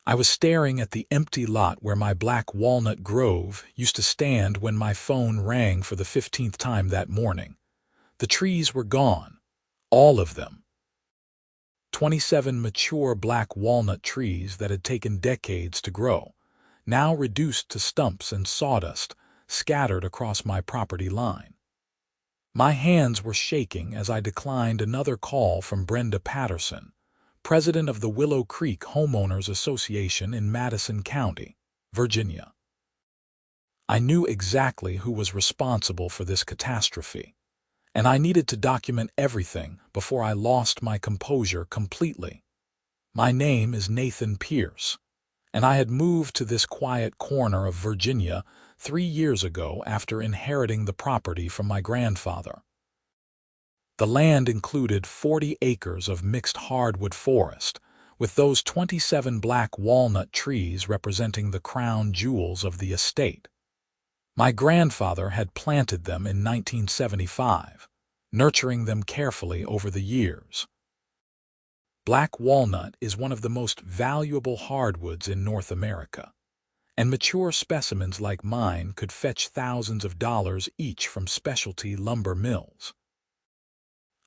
I was staring at the empty lot where my black walnut grove used to stand when my phone rang for the 15th time that morning. The trees were gone, all of them. 27 mature black walnut trees that had taken decades to grow, now reduced to stumps and sawdust, scattered across my property line. My hands were shaking as I declined another call from Brenda Patterson, president of the Willow Creek Homeowners Association in Madison County, Virginia. I knew exactly who was responsible for this catastrophe, and I needed to document everything before I lost my composure completely. My name is Nathan Pierce, and I had moved to this quiet corner of Virginia 3 years ago after inheriting the property from my grandfather. The land included 40 acres of mixed hardwood forest, with those 27 black walnut trees representing the crown jewels of the estate. My grandfather had planted them in 1975, nurturing them carefully over the years. Black walnut is one of the most valuable hardwoods in North America, and mature specimens like mine could fetch thousands of dollars each from specialty lumber mills.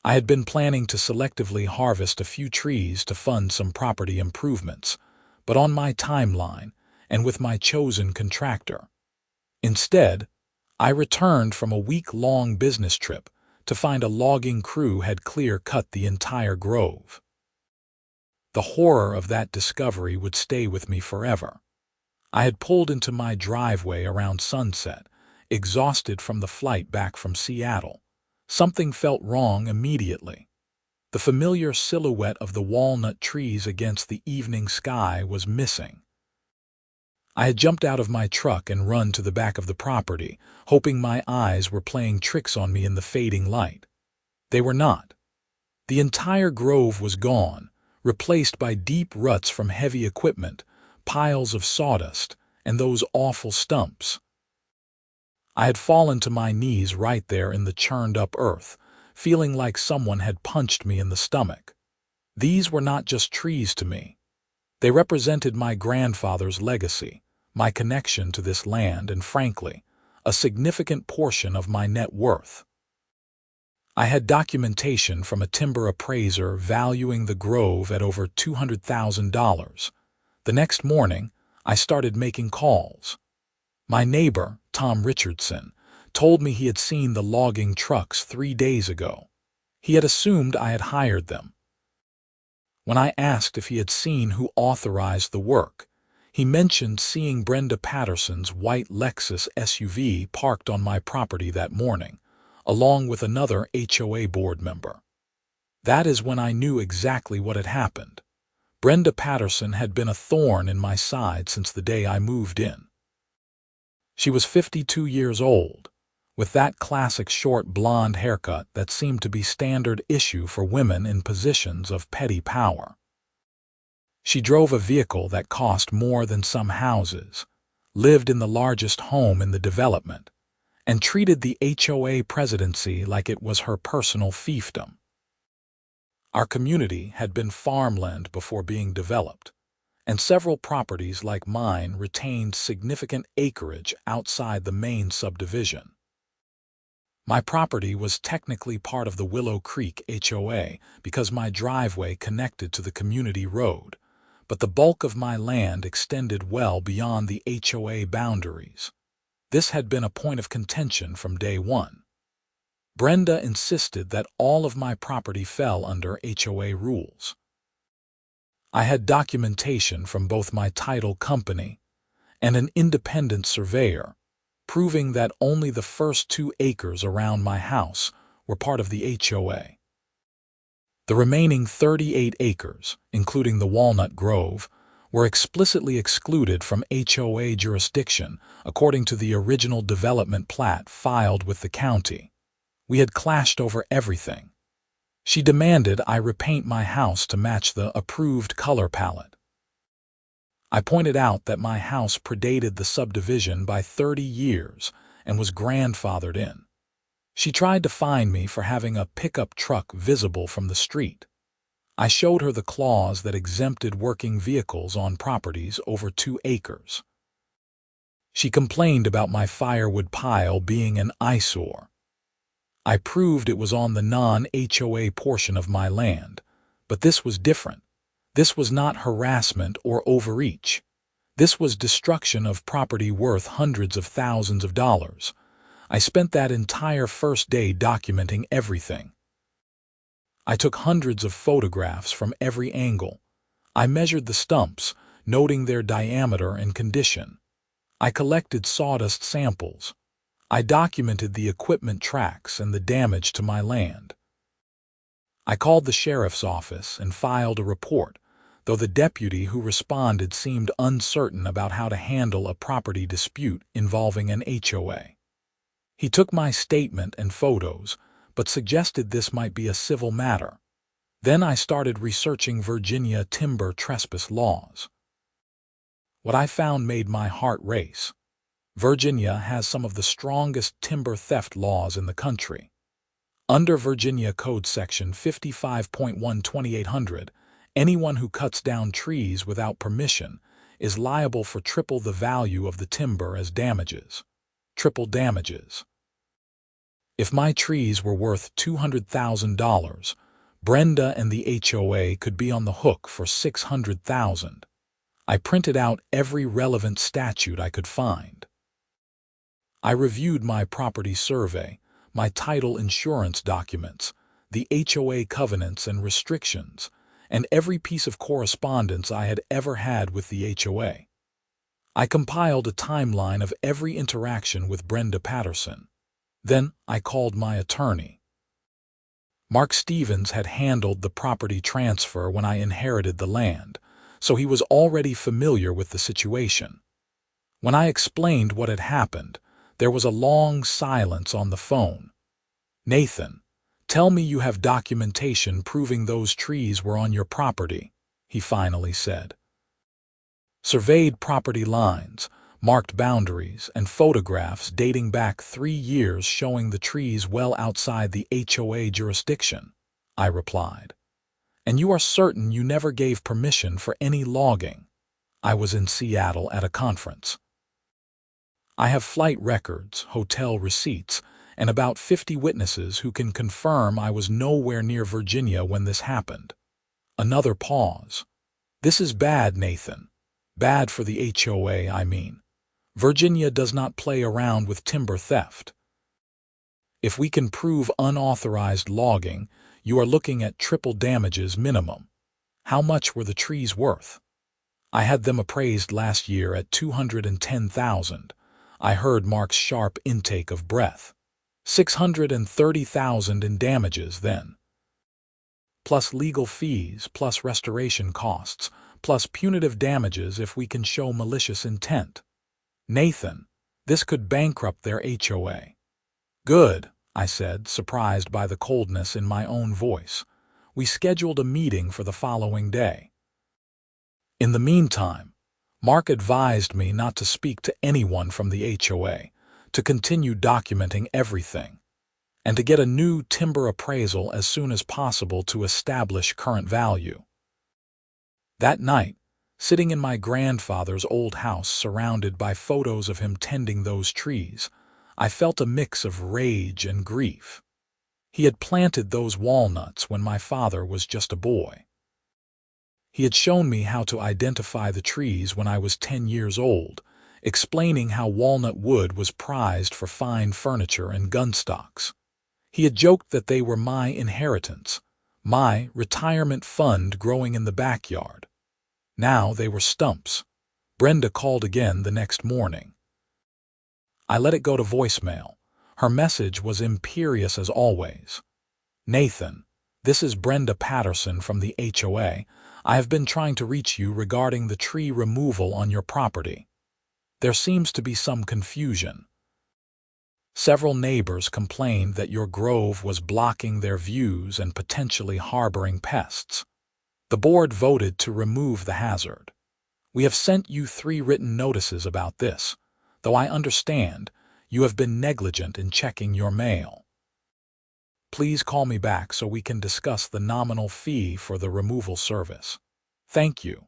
I had been planning to selectively harvest a few trees to fund some property improvements, but on my timeline and with my chosen contractor. Instead, I returned from a week-long business trip to find a logging crew had clear-cut the entire grove. The horror of that discovery would stay with me forever. I had pulled into my driveway around sunset, exhausted from the flight back from Seattle. Something felt wrong immediately. The familiar silhouette of the walnut trees against the evening sky was missing. I had jumped out of my truck and run to the back of the property, hoping my eyes were playing tricks on me in the fading light. They were not. The entire grove was gone, replaced by deep ruts from heavy equipment, piles of sawdust, and those awful stumps. I had fallen to my knees right there in the churned-up earth, feeling like someone had punched me in the stomach. These were not just trees to me. They represented my grandfather's legacy, my connection to this land, and frankly, a significant portion of my net worth. I had documentation from a timber appraiser valuing the grove at over $200,000. The next morning, I started making calls. My neighbor, Tom Richardson, told me he had seen the logging trucks 3 days ago. He had assumed I had hired them. When I asked if he had seen who authorized the work, he mentioned seeing Brenda Patterson's white Lexus SUV parked on my property that morning, along with another HOA board member. That is when I knew exactly what had happened. Brenda Patterson had been a thorn in my side since the day I moved in. She was 52 years old, with that classic short blonde haircut that seemed to be standard issue for women in positions of petty power. She drove a vehicle that cost more than some houses, lived in the largest home in the development, and treated the HOA presidency like it was her personal fiefdom. Our community had been farmland before being developed, and several properties like mine retained significant acreage outside the main subdivision. My property was technically part of the Willow Creek HOA because my driveway connected to the community road, but the bulk of my land extended well beyond the HOA boundaries. This had been a point of contention from day one. Brenda insisted that all of my property fell under HOA rules. I had documentation from both my title company and an independent surveyor, proving that only the first 2 acres around my house were part of the HOA. The remaining 38 acres, including the Walnut Grove, were explicitly excluded from HOA jurisdiction according to the original development plat filed with the county. We had clashed over everything. She demanded I repaint my house to match the approved color palette. I pointed out that my house predated the subdivision by 30 years and was grandfathered in. She tried to fine me for having a pickup truck visible from the street. I showed her the clause that exempted working vehicles on properties over 2 acres. She complained about my firewood pile being an eyesore. I proved it was on the non-HOA portion of my land, but this was different. This was not harassment or overreach. This was destruction of property worth hundreds of thousands of dollars. I spent that entire first day documenting everything. I took hundreds of photographs from every angle. I measured the stumps, noting their diameter and condition. I collected sawdust samples. I documented the equipment tracks and the damage to my land. I called the sheriff's office and filed a report, though the deputy who responded seemed uncertain about how to handle a property dispute involving an HOA. He took my statement and photos, but suggested this might be a civil matter. Then I started researching Virginia timber trespass laws. What I found made my heart race. Virginia has some of the strongest timber theft laws in the country. Under Virginia Code Section 55.1-2800, anyone who cuts down trees without permission is liable for triple the value of the timber as damages. Triple damages. If my trees were worth $200,000, Brenda and the HOA could be on the hook for $600,000. I printed out every relevant statute I could find. I reviewed my property survey, my title insurance documents, the HOA covenants and restrictions, and every piece of correspondence I had ever had with the HOA. I compiled a timeline of every interaction with Brenda Patterson. Then I called my attorney. Mark Stevens had handled the property transfer when I inherited the land, so he was already familiar with the situation. When I explained what had happened, there was a long silence on the phone. "Nathan, tell me you have documentation proving those trees were on your property," he finally said. Surveyed property lines, marked boundaries, and photographs dating back 3 years showing the trees well outside the HOA jurisdiction, I replied. "And you are certain you never gave permission for any logging?" I was in Seattle at a conference. "I have flight records, hotel receipts, and about 50 witnesses who can confirm I was nowhere near Virginia when this happened." Another pause. "This is bad, Nathan. Bad for the HOA, I mean. Virginia does not play around with timber theft. If we can prove unauthorized logging, you are looking at triple damages minimum. How much were the trees worth?" "I had them appraised last year at $210,000. I heard Mark's sharp intake of breath. $630,000 in damages then. Plus legal fees, plus restoration costs, plus punitive damages if we can show malicious intent. Nathan, this could bankrupt their HOA." "Good," I said, surprised by the coldness in my own voice. We scheduled a meeting for the following day. In the meantime, Mark advised me not to speak to anyone from the HOA, to continue documenting everything, and to get a new timber appraisal as soon as possible to establish current value. That night, sitting in my grandfather's old house surrounded by photos of him tending those trees, I felt a mix of rage and grief. He had planted those walnuts when my father was just a boy. He had shown me how to identify the trees when I was 10 years old, explaining how walnut wood was prized for fine furniture and gun stocks. He had joked that they were my inheritance, my retirement fund growing in the backyard. Now they were stumps. Brenda called again the next morning. I let it go to voicemail. Her message was imperious as always. "Nathan, this is Brenda Patterson from the HOA. I have been trying to reach you regarding the tree removal on your property. There seems to be some confusion. Several neighbors complained that your grove was blocking their views and potentially harboring pests. The board voted to remove the hazard. We have sent you 3 written notices about this, though I understand you have been negligent in checking your mail." Please call me back so we can discuss the nominal fee for the removal service. Thank you.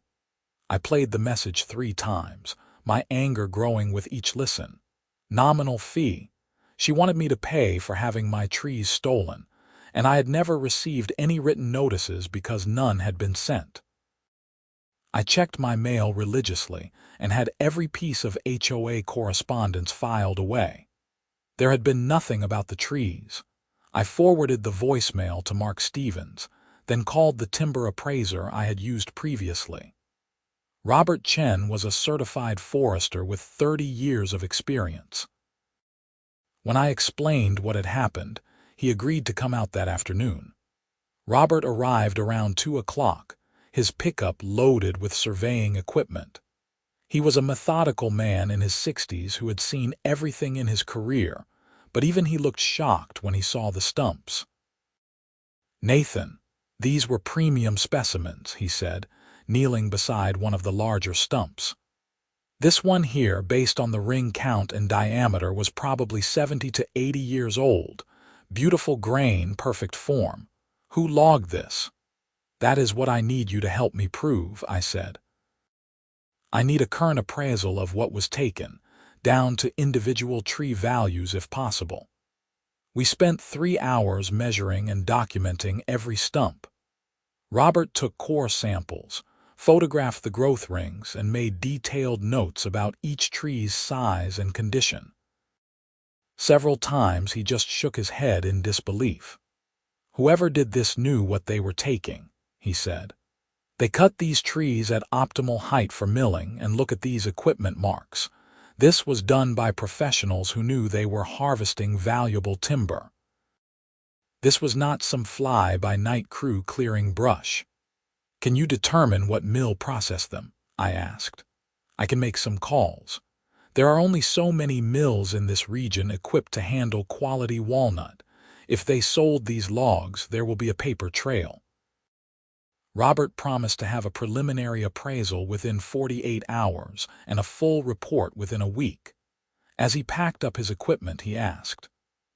I played the message 3 times, my anger growing with each listen. Nominal fee. She wanted me to pay for having my trees stolen, and I had never received any written notices because none had been sent. I checked my mail religiously and had every piece of HOA correspondence filed away. There had been nothing about the trees. I forwarded the voicemail to Mark Stevens, then called the timber appraiser I had used previously. Robert Chen was a certified forester with 30 years of experience. When I explained what had happened, he agreed to come out that afternoon. Robert arrived around 2 o'clock, his pickup loaded with surveying equipment. He was a methodical man in his 60s who had seen everything in his career, but even he looked shocked when he saw the stumps. "Nathan, these were premium specimens," he said, kneeling beside one of the larger stumps. "This one here, based on the ring count and diameter, was probably 70 to 80 years old. Beautiful grain, perfect form. Who logged this?" "That is what I need you to help me prove," I said. "I need a current appraisal of what was taken, down to individual tree values if possible." We spent 3 hours measuring and documenting every stump. Robert took core samples, photographed the growth rings, and made detailed notes about each tree's size and condition. Several times he just shook his head in disbelief. "Whoever did this knew what they were taking," he said. "They cut these trees at optimal height for milling, and look at these equipment marks. This was done by professionals who knew they were harvesting valuable timber. This was not some fly-by-night crew clearing brush." "Can you determine what mill processed them?" I asked. "I can make some calls. There are only so many mills in this region equipped to handle quality walnut. If they sold these logs, there will be a paper trail." Robert promised to have a preliminary appraisal within 48 hours and a full report within a week. As he packed up his equipment, he asked,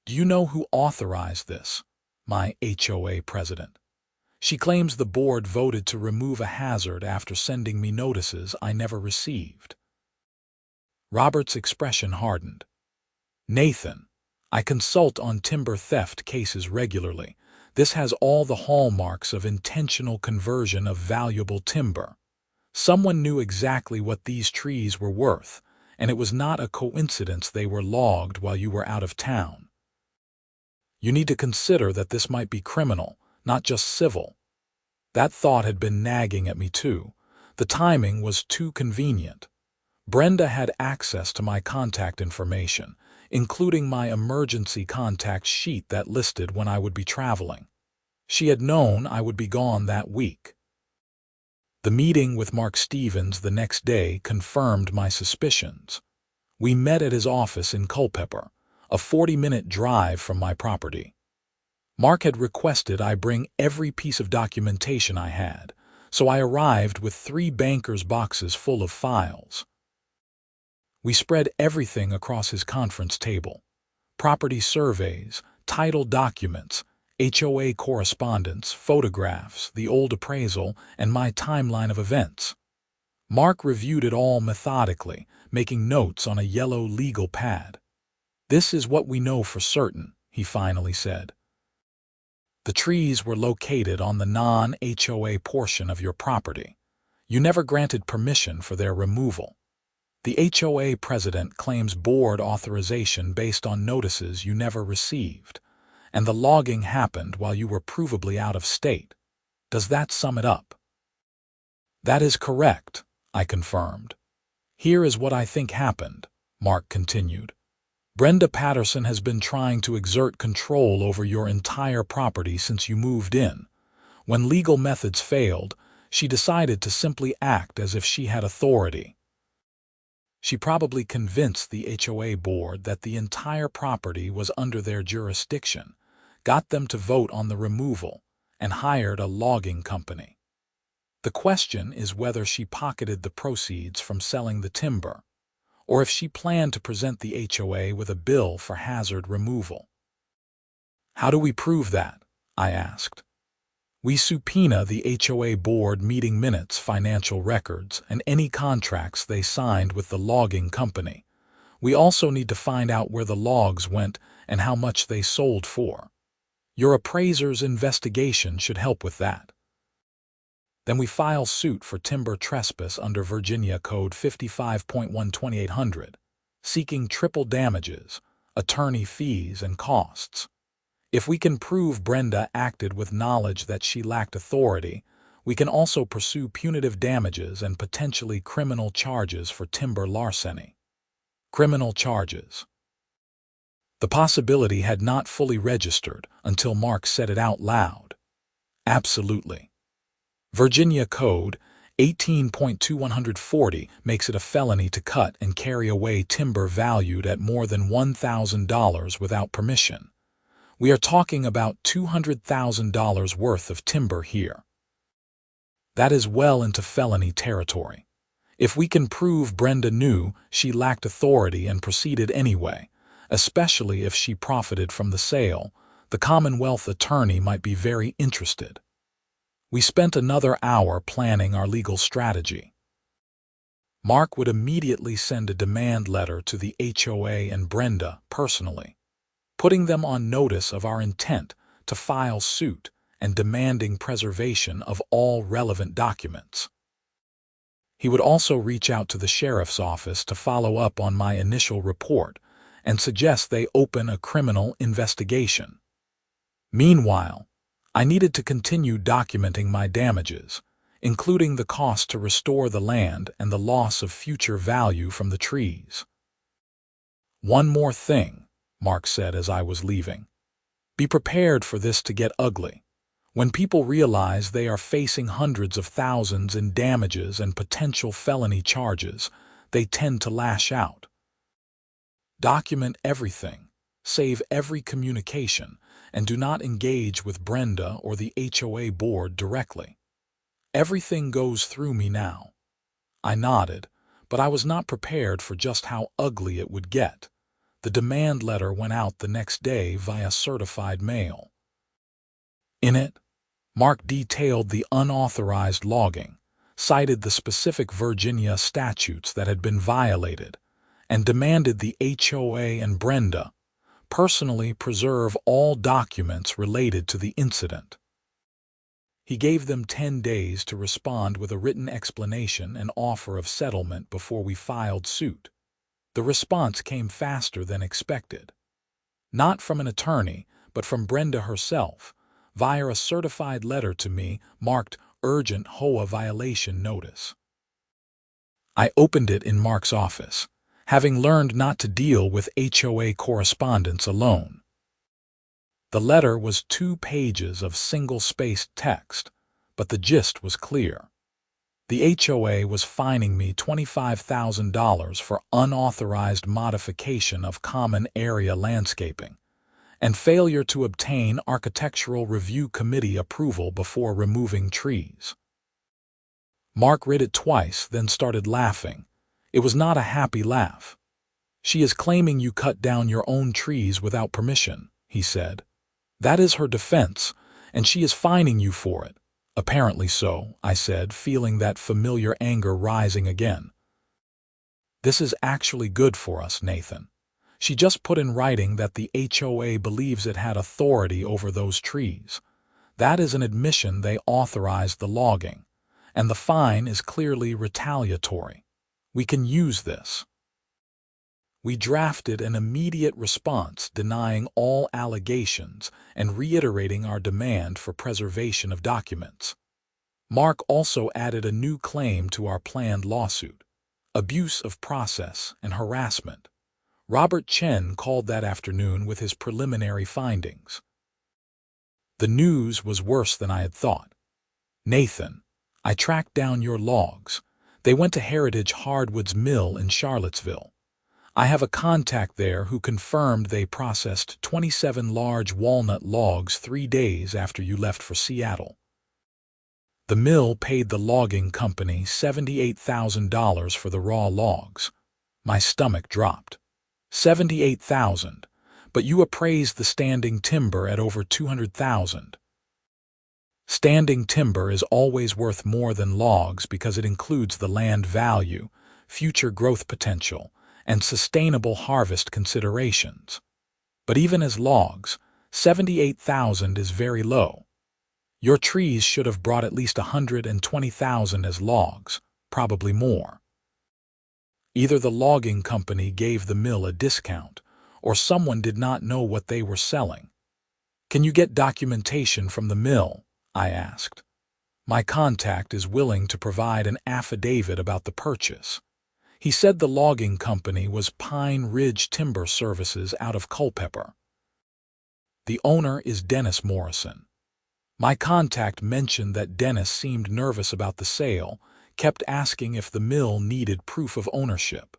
"Do you know who authorized this?" "My HOA president. She claims the board voted to remove a hazard after sending me notices I never received." Robert's expression hardened. "Nathan, I consult on timber theft cases regularly. This has all the hallmarks of intentional conversion of valuable timber. Someone knew exactly what these trees were worth, and it was not a coincidence they were logged while you were out of town. You need to consider that this might be criminal, not just civil." That thought had been nagging at me too. The timing was too convenient. Brenda had access to my contact information, including my emergency contact sheet that listed when I would be traveling. She had known I would be gone that week. The meeting with Mark Stevens the next day confirmed my suspicions. We met at his office in Culpeper, a 40-minute drive from my property. Mark had requested I bring every piece of documentation I had, so I arrived with 3 banker's boxes full of files. We spread everything across his conference table: property surveys, title documents, HOA correspondence, photographs, the old appraisal, and my timeline of events. Mark reviewed it all methodically, making notes on a yellow legal pad. "This is what we know for certain," he finally said. "The trees were located on the non-HOA portion of your property. You never granted permission for their removal. The HOA president claims board authorization based on notices you never received, and the logging happened while you were provably out of state. Does that sum it up?" "That is correct," I confirmed. "Here is what I think happened," Mark continued. "Brenda Patterson has been trying to exert control over your entire property since you moved in. When legal methods failed, she decided to simply act as if she had authority. She probably convinced the HOA board that the entire property was under their jurisdiction, got them to vote on the removal, and hired a logging company. The question is whether she pocketed the proceeds from selling the timber, or if she planned to present the HOA with a bill for hazard removal." How do we prove that? I asked. We subpoena the HOA board meeting minutes, financial records, and any contracts they signed with the logging company. We also need to find out where the logs went and how much they sold for. Your appraiser's investigation should help with that. Then we file suit for timber trespass under Virginia Code 55.12800, seeking triple damages, attorney fees, and costs. If we can prove Brenda acted with knowledge that she lacked authority, we can also pursue punitive damages and potentially criminal charges for timber larceny. Criminal charges. The possibility had not fully registered until Mark said it out loud. Absolutely. Virginia Code 18.2140 makes it a felony to cut and carry away timber valued at more than $1,000 without permission. We are talking about $200,000 worth of timber here. That is well into felony territory. If we can prove Brenda knew she lacked authority and proceeded anyway, especially if she profited from the sale, the Commonwealth attorney might be very interested. We spent another hour planning our legal strategy. Mark would immediately send a demand letter to the HOA and Brenda personally, putting them on notice of our intent to file suit and demanding preservation of all relevant documents. He would also reach out to the sheriff's office to follow up on my initial report and suggest they open a criminal investigation. Meanwhile, I needed to continue documenting my damages, including the cost to restore the land and the loss of future value from the trees. One more thing, Mark said as I was leaving. Be prepared for this to get ugly. When people realize they are facing hundreds of thousands in damages and potential felony charges, they tend to lash out. Document everything, save every communication, and do not engage with Brenda or the HOA board directly. Everything goes through me now. I nodded, but I was not prepared for just how ugly it would get. The demand letter went out the next day via certified mail. In it, Mark detailed the unauthorized logging, cited the specific Virginia statutes that had been violated, and demanded the HOA and Brenda personally preserve all documents related to the incident. He gave them 10 days to respond with a written explanation and offer of settlement before we filed suit. The response came faster than expected. Not from an attorney, but from Brenda herself, via a certified letter to me marked Urgent HOA Violation Notice. I opened it in Mark's office, having learned not to deal with HOA correspondence alone. The letter was 2 pages of single-spaced text, but the gist was clear. The HOA was fining me $25,000 for unauthorized modification of common area landscaping and failure to obtain Architectural Review Committee approval before removing trees. Mark read it twice, then started laughing. It was not a happy laugh. "She is claiming you cut down your own trees without permission," he said. "That is her defense, and she is fining you for it." "Apparently so," I said, feeling that familiar anger rising again. "This is actually good for us, Nathan. She just put in writing that the HOA believes it had authority over those trees. That is an admission they authorized the logging, and the fine is clearly retaliatory. We can use this." We drafted an immediate response denying all allegations and reiterating our demand for preservation of documents. Mark also added a new claim to our planned lawsuit: abuse of process and harassment. Robert Chen called that afternoon with his preliminary findings. The news was worse than I had thought. "Nathan, I tracked down your logs. They went to Heritage Hardwoods Mill in Charlottesville. I have a contact there who confirmed they processed 27 large walnut logs 3 days after you left for Seattle. The mill paid the logging company $78,000 for the raw logs." My stomach dropped. $78,000, but you appraised the standing timber at over $200,000. Standing timber is always worth more than logs because it includes the land value, future growth potential, and sustainable harvest considerations. But even as logs, $78,000 is very low. Your trees should have brought at least $120,000 as logs, probably more. Either the logging company gave the mill a discount, or someone did not know what they were selling. "Can you get documentation from the mill?" I asked. "My contact is willing to provide an affidavit about the purchase." He said the logging company was Pine Ridge Timber Services out of Culpeper. The owner is Dennis Morrison. My contact mentioned that Dennis seemed nervous about the sale, kept asking if the mill needed proof of ownership.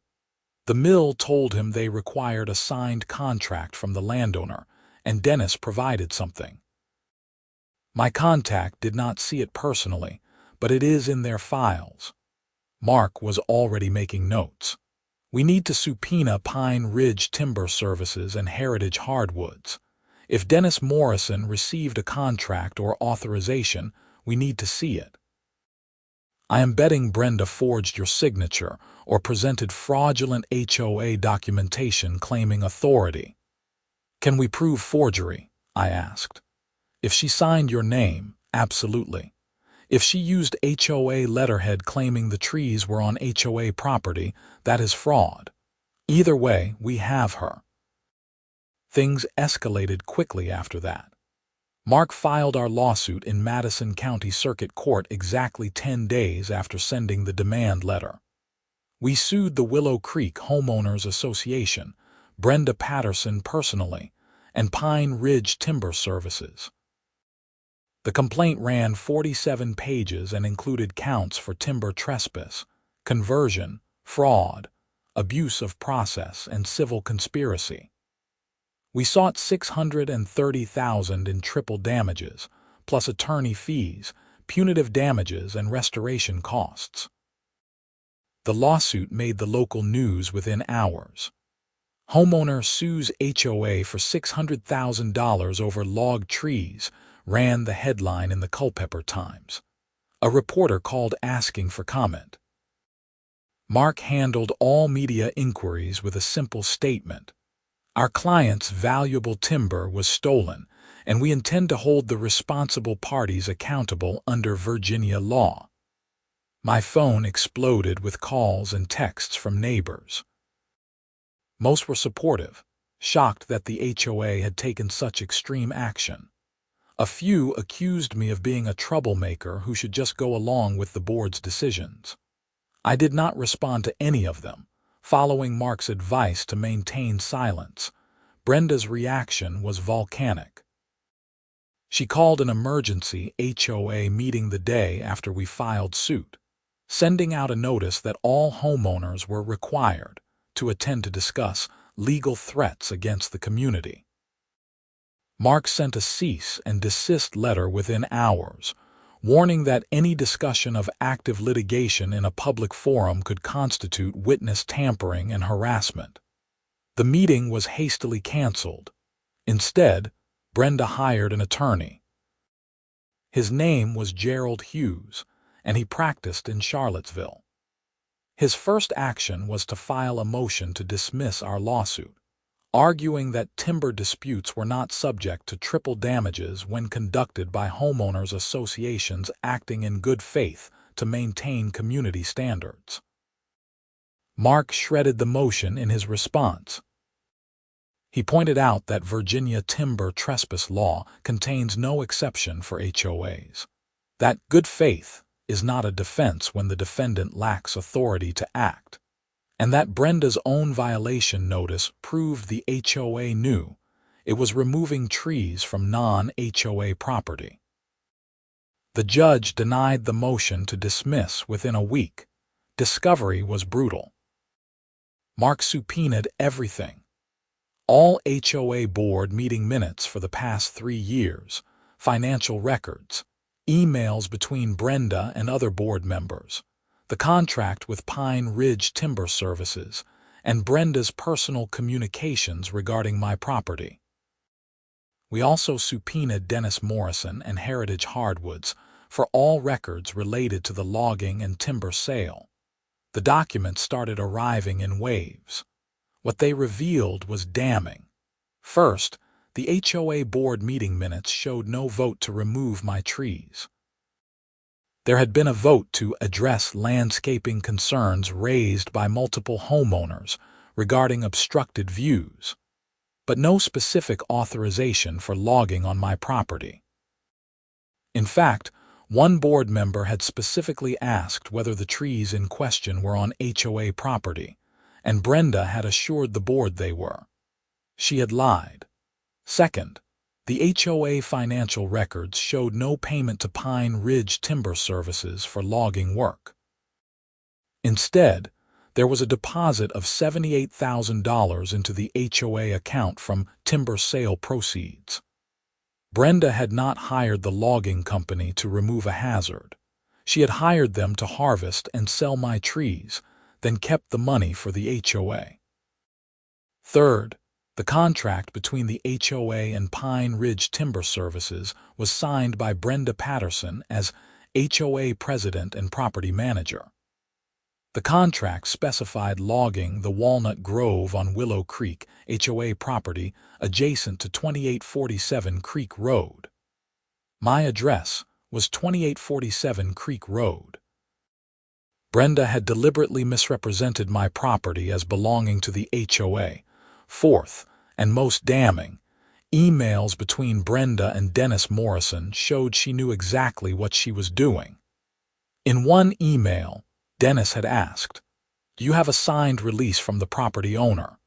The mill told him they required a signed contract from the landowner, and Dennis provided something. My contact did not see it personally, but it is in their files. Mark was already making notes. "We need to subpoena Pine Ridge Timber Services and Heritage Hardwoods. If Dennis Morrison received a contract or authorization, we need to see it. I am betting Brenda forged your signature or presented fraudulent HOA documentation claiming authority." "Can we prove forgery?" I asked. "If she signed your name, absolutely. If she used HOA letterhead claiming the trees were on HOA property, that is fraud. Either way, we have her." Things escalated quickly after that. Mark filed our lawsuit in Madison County Circuit Court exactly 10 days after sending the demand letter. We sued the Willow Creek Homeowners Association, Brenda Patterson personally, and Pine Ridge Timber Services. The complaint ran 47 pages and included counts for timber trespass, conversion, fraud, abuse of process, and civil conspiracy. We sought $630,000 in triple damages, plus attorney fees, punitive damages, and restoration costs. The lawsuit made the local news within hours. "Homeowner sues HOA for $600,000 over log trees," ran the headline in the Culpeper Times. A reporter called asking for comment. Mark handled all media inquiries with a simple statement: "Our client's valuable timber was stolen, and we intend to hold the responsible parties accountable under Virginia law." My phone exploded with calls and texts from neighbors. Most were supportive, shocked that the HOA had taken such extreme action. A few accused me of being a troublemaker who should just go along with the board's decisions. I did not respond to any of them, following Mark's advice to maintain silence. Brenda's reaction was volcanic. She called an emergency HOA meeting the day after we filed suit, sending out a notice that all homeowners were required to attend to discuss legal threats against the community. Mark sent a cease and desist letter within hours, warning that any discussion of active litigation in a public forum could constitute witness tampering and harassment. The meeting was hastily canceled. Instead, Brenda hired an attorney. His name was Gerald Hughes, and he practiced in Charlottesville. His first action was to file a motion to dismiss our lawsuit, arguing that timber disputes were not subject to triple damages when conducted by homeowners associations acting in good faith to maintain community standards. Mark shredded the motion in his response. He pointed out that Virginia timber trespass law contains no exception for HOAs, that good faith is not a defense when the defendant lacks authority to act, and that Brenda's own violation notice proved the HOA knew it was removing trees from non-HOA property. The judge denied the motion to dismiss within a week. Discovery was brutal. Mark subpoenaed everything: all HOA board meeting minutes for the past 3 years, financial records, emails between Brenda and other board members, the contract with Pine Ridge Timber Services, and Brenda's personal communications regarding my property. We also subpoenaed Dennis Morrison and Heritage Hardwoods for all records related to the logging and timber sale. The documents started arriving in waves. What they revealed was damning. First, the HOA board meeting minutes showed no vote to remove my trees. There had been a vote to address landscaping concerns raised by multiple homeowners regarding obstructed views, but no specific authorization for logging on my property. In fact, one board member had specifically asked whether the trees in question were on HOA property, and Brenda had assured the board they were. She had lied. Second, the HOA financial records showed no payment to Pine Ridge Timber Services for logging work. Instead, there was a deposit of $78,000 into the HOA account from timber sale proceeds. Brenda had not hired the logging company to remove a hazard. She had hired them to harvest and sell my trees, then kept the money for the HOA. Third, the contract between the HOA and Pine Ridge Timber Services was signed by Brenda Patterson as HOA president and property manager. The contract specified logging the Walnut Grove on Willow Creek, HOA property adjacent to 2847 Creek Road. My address was 2847 Creek Road. Brenda had deliberately misrepresented my property as belonging to the HOA. Fourth, and most damning, emails between Brenda and Dennis Morrison showed she knew exactly what she was doing. In one email, Dennis had asked, "Do you have a signed release from the property owner?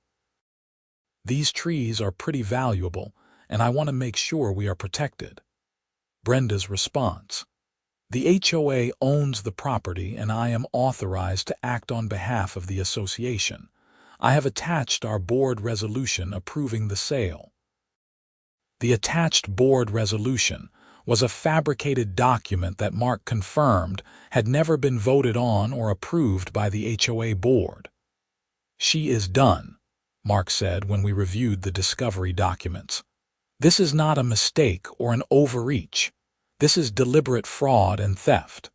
These trees are pretty valuable, and I want to make sure we are protected." Brenda's response, "The HOA owns the property and I am authorized to act on behalf of the association. I have attached our board resolution approving the sale." The attached board resolution was a fabricated document that Mark confirmed had never been voted on or approved by the HOA board. "She is done," Mark said when we reviewed the discovery documents. "This is not a mistake or an overreach. This is deliberate fraud and theft."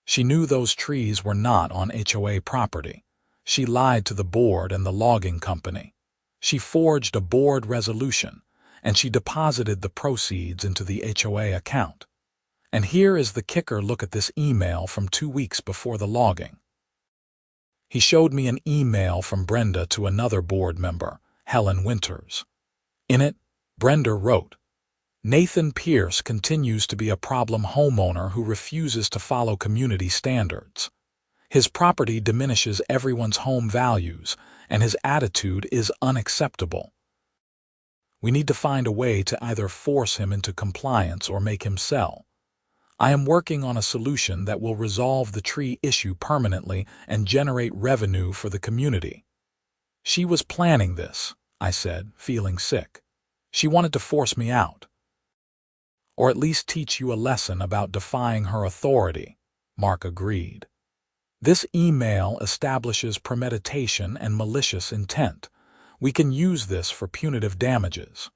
She knew those trees were not on HOA property. She lied to the board and the logging company. She forged a board resolution, and she deposited the proceeds into the HOA account. And here is the kicker: look at this email from 2 weeks before the logging. He showed me an email from Brenda to another board member, Helen Winters. In it, Brenda wrote, "Nathan Pierce continues to be a problem homeowner who refuses to follow community standards. His property diminishes everyone's home values, and his attitude is unacceptable. We need to find a way to either force him into compliance or make him sell. I am working on a solution that will resolve the tree issue permanently and generate revenue for the community." "She was planning this," I said, feeling sick. "She wanted to force me out." "Or at least teach you a lesson about defying her authority," Mark agreed. "This email establishes premeditation and malicious intent. We can use this for punitive damages."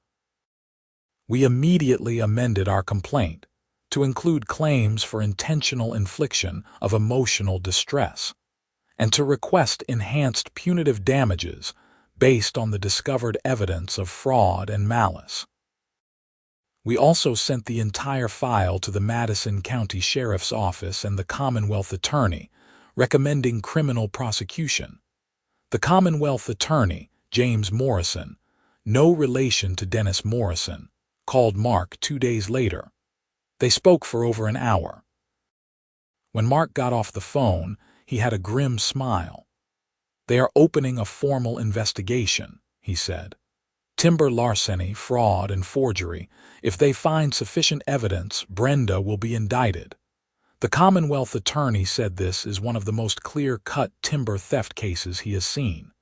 We immediately amended our complaint to include claims for intentional infliction of emotional distress and to request enhanced punitive damages based on the discovered evidence of fraud and malice. We also sent the entire file to the Madison County Sheriff's Office and the Commonwealth Attorney, recommending criminal prosecution. The Commonwealth Attorney, James Morrison, no relation to Dennis Morrison, called Mark 2 days later. They spoke for over an hour. When Mark got off the phone, he had a grim smile. "They are opening a formal investigation," he said. "Timber larceny, fraud, and forgery. If they find sufficient evidence, Brenda will be indicted." The Commonwealth Attorney said this is one of the most clear-cut timber theft cases he has seen.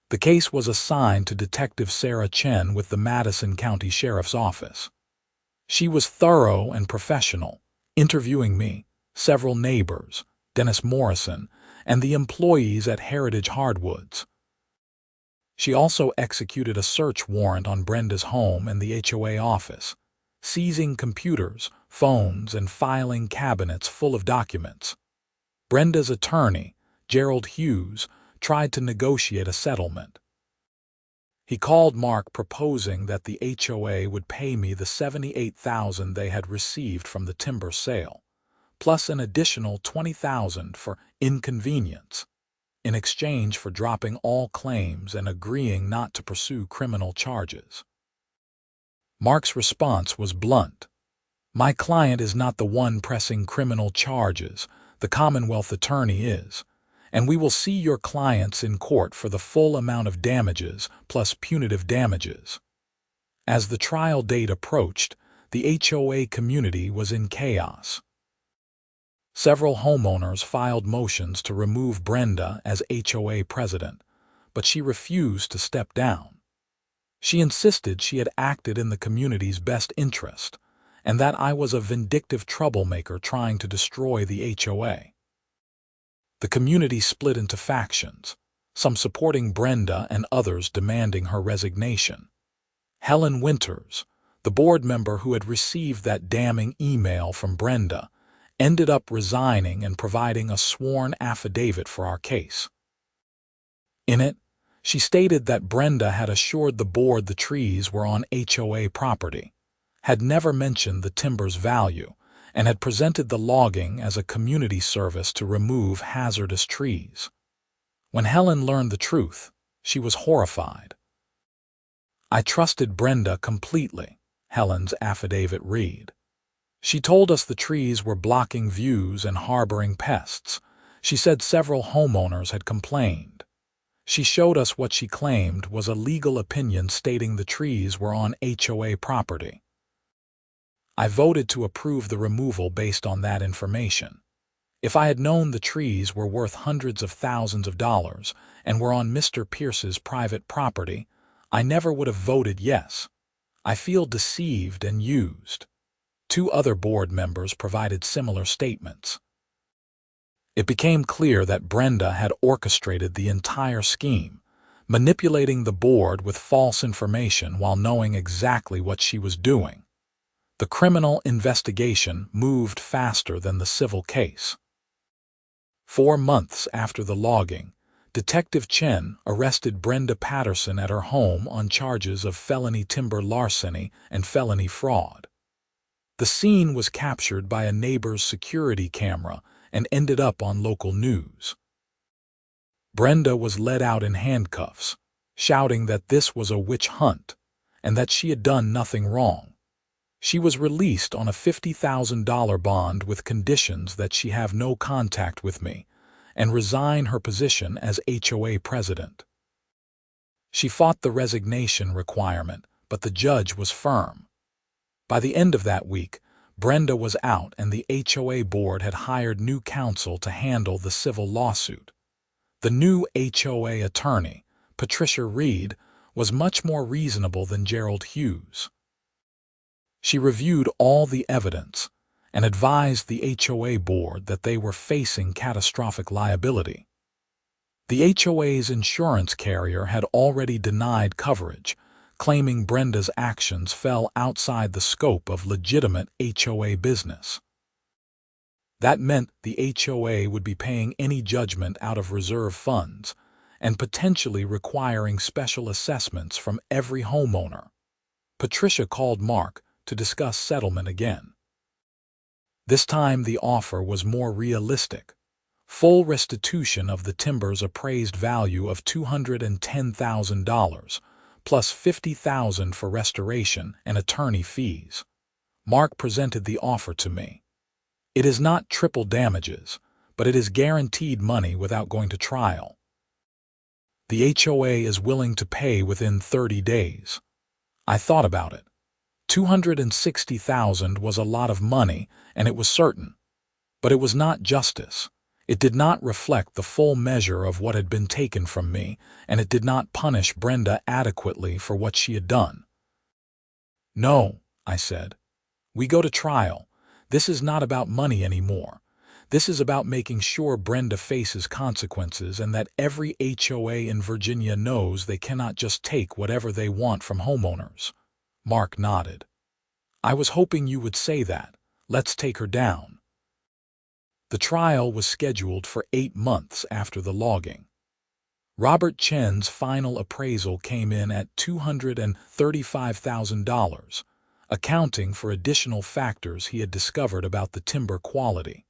The case was assigned to Detective Sarah Chen with the Madison County Sheriff's Office. She was thorough and professional, interviewing me, several neighbors, Dennis Morrison, and the employees at Heritage Hardwoods. She also executed a search warrant on Brenda's home and the HOA office, seizing computers, phones, and filing cabinets full of documents. Brenda's attorney, Gerald Hughes, tried to negotiate a settlement. He called Mark proposing that the HOA would pay me the $78,000 they had received from the timber sale, plus an additional $20,000 for inconvenience, in exchange for dropping all claims and agreeing not to pursue criminal charges. Mark's response was blunt. "My client is not the one pressing criminal charges, the Commonwealth attorney is, and we will see your clients in court for the full amount of damages plus punitive damages." As the trial date approached, the HOA community was in chaos. Several homeowners filed motions to remove Brenda as HOA president, but she refused to step down. She insisted she had acted in the community's best interest, and that I was a vindictive troublemaker trying to destroy the HOA. The community split into factions, some supporting Brenda and others demanding her resignation. Helen Winters, the board member who had received that damning email from Brenda, ended up resigning and providing a sworn affidavit for our case. In it, she stated that Brenda had assured the board the trees were on HOA property, had never mentioned the timber's value, and had presented the logging as a community service to remove hazardous trees. When Helen learned the truth, she was horrified. "I trusted Brenda completely," Helen's affidavit read. "She told us the trees were blocking views and harboring pests. She said several homeowners had complained. She showed us what she claimed was a legal opinion stating the trees were on HOA property. I voted to approve the removal based on that information. If I had known the trees were worth hundreds of thousands of dollars and were on Mr. Pierce's private property, I never would have voted yes. I feel deceived and used." 2 other board members provided similar statements. It became clear that Brenda had orchestrated the entire scheme, manipulating the board with false information while knowing exactly what she was doing. The criminal investigation moved faster than the civil case. 4 months after the logging, Detective Chen arrested Brenda Patterson at her home on charges of felony timber larceny and felony fraud. The scene was captured by a neighbor's security camera and ended up on local news. Brenda was led out in handcuffs, shouting that this was a witch hunt and that she had done nothing wrong. She was released on a $50,000 bond with conditions that she have no contact with me and resign her position as HOA president. She fought the resignation requirement, but the judge was firm. By the end of that week, Brenda was out and the HOA board had hired new counsel to handle the civil lawsuit. The new HOA attorney, Patricia Reed, was much more reasonable than Gerald Hughes. She reviewed all the evidence and advised the HOA board that they were facing catastrophic liability. The HOA's insurance carrier had already denied coverage, claiming Brenda's actions fell outside the scope of legitimate HOA business. That meant the HOA would be paying any judgment out of reserve funds and potentially requiring special assessments from every homeowner. Patricia called Mark to discuss settlement again. This time the offer was more realistic. Full restitution of the timber's appraised value of $210,000, plus $50,000 for restoration and attorney fees. Mark presented the offer to me. It is not triple damages, but it is guaranteed money without going to trial. The HOA is willing to pay within 30 days. I thought about it. $260,000 was a lot of money, and it was certain. But it was not justice. It did not reflect the full measure of what had been taken from me, and it did not punish Brenda adequately for what she had done. "No," I said. "We go to trial. This is not about money anymore. This is about making sure Brenda faces consequences and that every HOA in Virginia knows they cannot just take whatever they want from homeowners. Mark nodded. I was hoping you would say that. Let's take her down. The trial was scheduled for 8 months after the logging. Robert Chen's final appraisal came in at $235,000, accounting for additional factors he had discovered about the timber quality.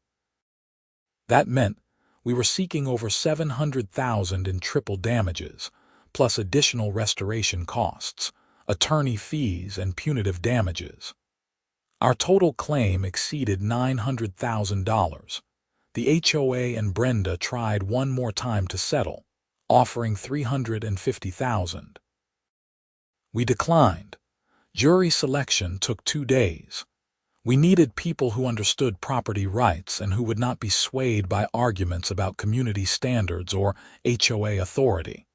That meant we were seeking over $700,000 in triple damages, plus additional restoration costs, attorney fees, and punitive damages. Our total claim exceeded $900,000. The HOA and Brenda tried one more time to settle, offering $350,000. We declined. Jury selection took 2 days. We needed people who understood property rights and who would not be swayed by arguments about community standards or HOA authority.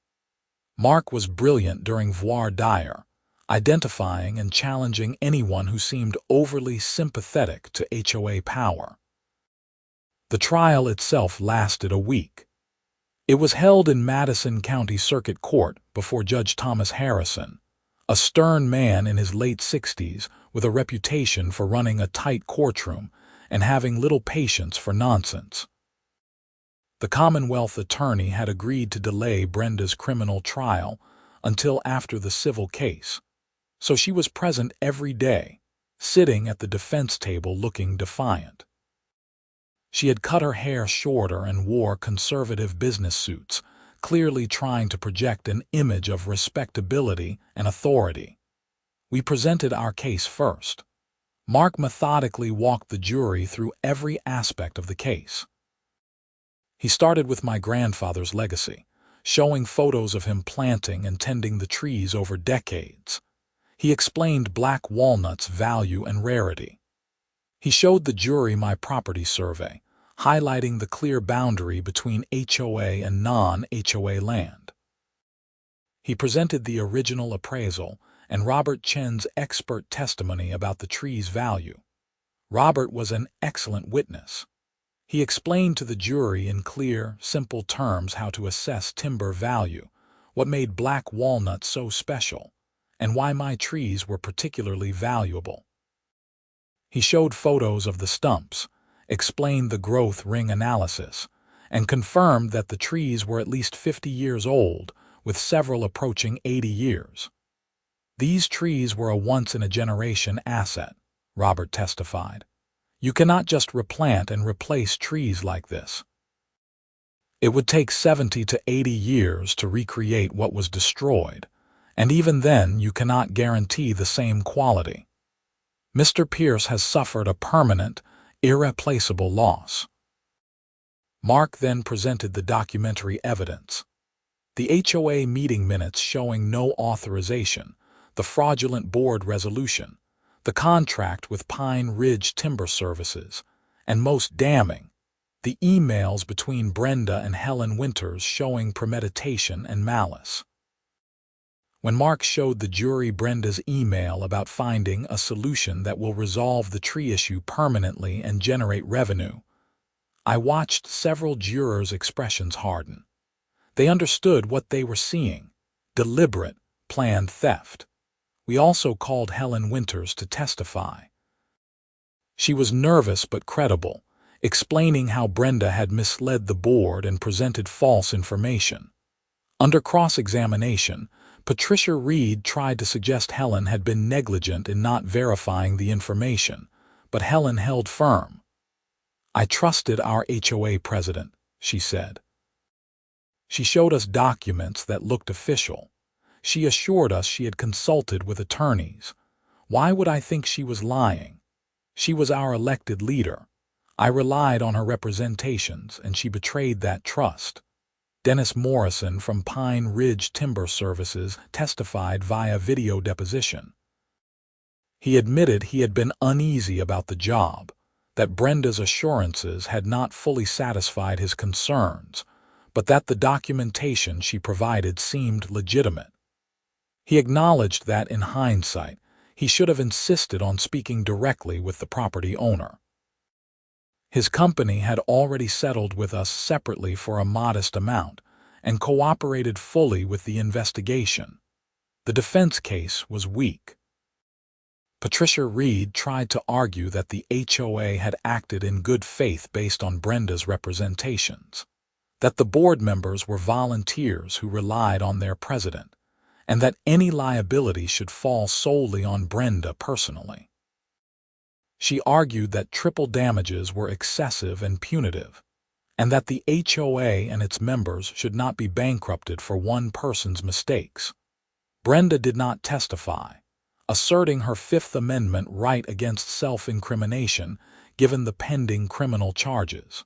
Mark was brilliant during voir dire, identifying and challenging anyone who seemed overly sympathetic to HOA power. The trial itself lasted a week. It was held in Madison County Circuit Court before Judge Thomas Harrison, a stern man in his late 60s with a reputation for running a tight courtroom and having little patience for nonsense. The Commonwealth attorney had agreed to delay Brenda's criminal trial until after the civil case, so she was present every day, sitting at the defense table looking defiant. She had cut her hair shorter and wore conservative business suits, clearly trying to project an image of respectability and authority. We presented our case first. Mark methodically walked the jury through every aspect of the case. He started with my grandfather's legacy, showing photos of him planting and tending the trees over decades. He explained black walnut's value and rarity. He showed the jury my property survey, highlighting the clear boundary between HOA and non-HOA land. He presented the original appraisal and Robert Chen's expert testimony about the tree's value. Robert was an excellent witness. He explained to the jury in clear, simple terms how to assess timber value, what made black walnut so special, and why my trees were particularly valuable. He showed photos of the stumps, explained the growth ring analysis, and confirmed that the trees were at least 50 years old, with several approaching 80 years. These trees were a once-in-a-generation asset, Robert testified. You cannot just replant and replace trees like this. It would take 70 to 80 years to recreate what was destroyed, and even then you cannot guarantee the same quality. Mr. Pierce has suffered a permanent, irreplaceable loss. Mark then presented the documentary evidence. The HOA meeting minutes showing no authorization, the fraudulent board resolution, the contract with Pine Ridge Timber Services, and most damning, the emails between Brenda and Helen Winters showing premeditation and malice. When Mark showed the jury Brenda's email about finding a solution that will resolve the tree issue permanently and generate revenue, I watched several jurors' expressions harden. They understood what they were seeing: deliberate, planned theft. We also called Helen Winters to testify. She was nervous but credible, explaining how Brenda had misled the board and presented false information. Under cross-examination, Patricia Reed tried to suggest Helen had been negligent in not verifying the information, but Helen held firm. I trusted our HOA president, she said. She showed us documents that looked official. She assured us she had consulted with attorneys. Why would I think she was lying? She was our elected leader. I relied on her representations, and she betrayed that trust. Dennis Morrison from Pine Ridge Timber Services testified via video deposition. He admitted he had been uneasy about the job, that Brenda's assurances had not fully satisfied his concerns, but that the documentation she provided seemed legitimate. He acknowledged that, in hindsight, he should have insisted on speaking directly with the property owner. His company had already settled with us separately for a modest amount and cooperated fully with the investigation. The defense case was weak. Patricia Reed tried to argue that the HOA had acted in good faith based on Brenda's representations, that the board members were volunteers who relied on their president, and that any liability should fall solely on Brenda personally. She argued that triple damages were excessive and punitive, and that the HOA and its members should not be bankrupted for one person's mistakes. Brenda did not testify, asserting her Fifth Amendment right against self-incrimination given the pending criminal charges.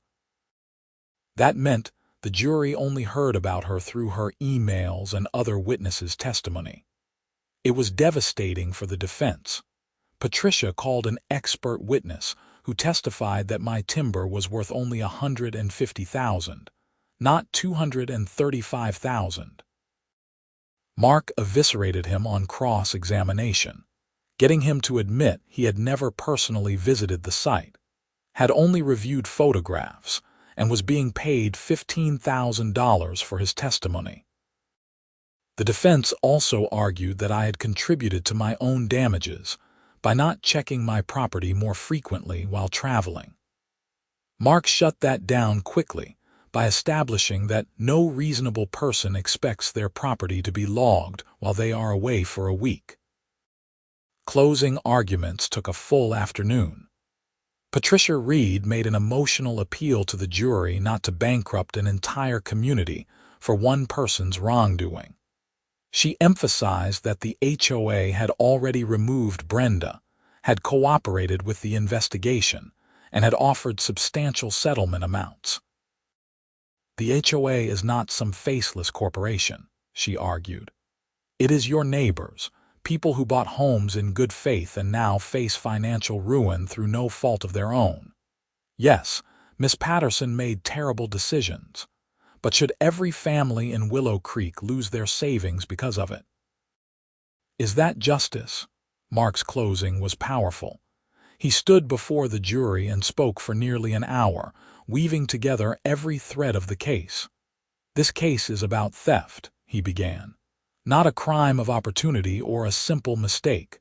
That meant the jury only heard about her through her emails and other witnesses' testimony. It was devastating for the defense. Patricia called an expert witness who testified that my timber was worth only $150,000, not $235,000. Mark eviscerated him on cross-examination, getting him to admit he had never personally visited the site, had only reviewed photographs, and was being paid $15,000 for his testimony. The defense also argued that I had contributed to my own damages by not checking my property more frequently while traveling. Mark shut that down quickly by establishing that no reasonable person expects their property to be logged while they are away for a week. Closing arguments took a full afternoon. Patricia Reed made an emotional appeal to the jury not to bankrupt an entire community for one person's wrongdoing. She emphasized that the HOA had already removed Brenda, had cooperated with the investigation, and had offered substantial settlement amounts. The HOA is not some faceless corporation, she argued. It is your neighbors, people who bought homes in good faith and now face financial ruin through no fault of their own. Yes, Miss Patterson made terrible decisions, but should every family in Willow Creek lose their savings because of it? Is that justice? Mark's closing was powerful. He stood before the jury and spoke for nearly an hour, weaving together every thread of the case. This case is about theft, he began, not a crime of opportunity or a simple mistake.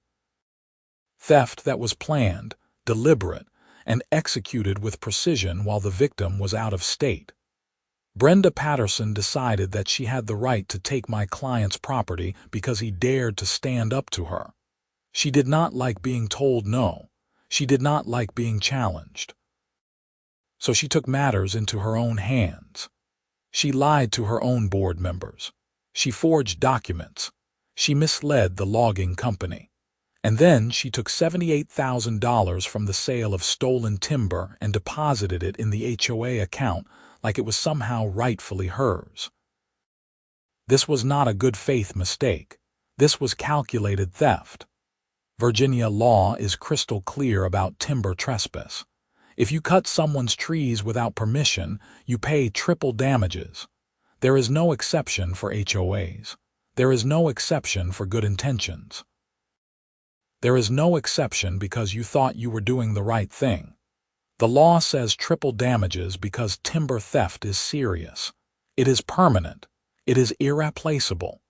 Theft that was planned, deliberate, and executed with precision while the victim was out of state. Brenda Patterson decided that she had the right to take my client's property because he dared to stand up to her. She did not like being told no. She did not like being challenged. So she took matters into her own hands. She lied to her own board members. She forged documents. She misled the logging company. And then she took $78,000 from the sale of stolen timber and deposited it in the HOA account like it was somehow rightfully hers. This was not a good faith mistake. This was calculated theft. Virginia law is crystal clear about timber trespass. If you cut someone's trees without permission, you pay triple damages. There is no exception for HOAs. There is no exception for good intentions. There is no exception because you thought you were doing the right thing. The law says triple damages because timber theft is serious. It is permanent. It is irreplaceable.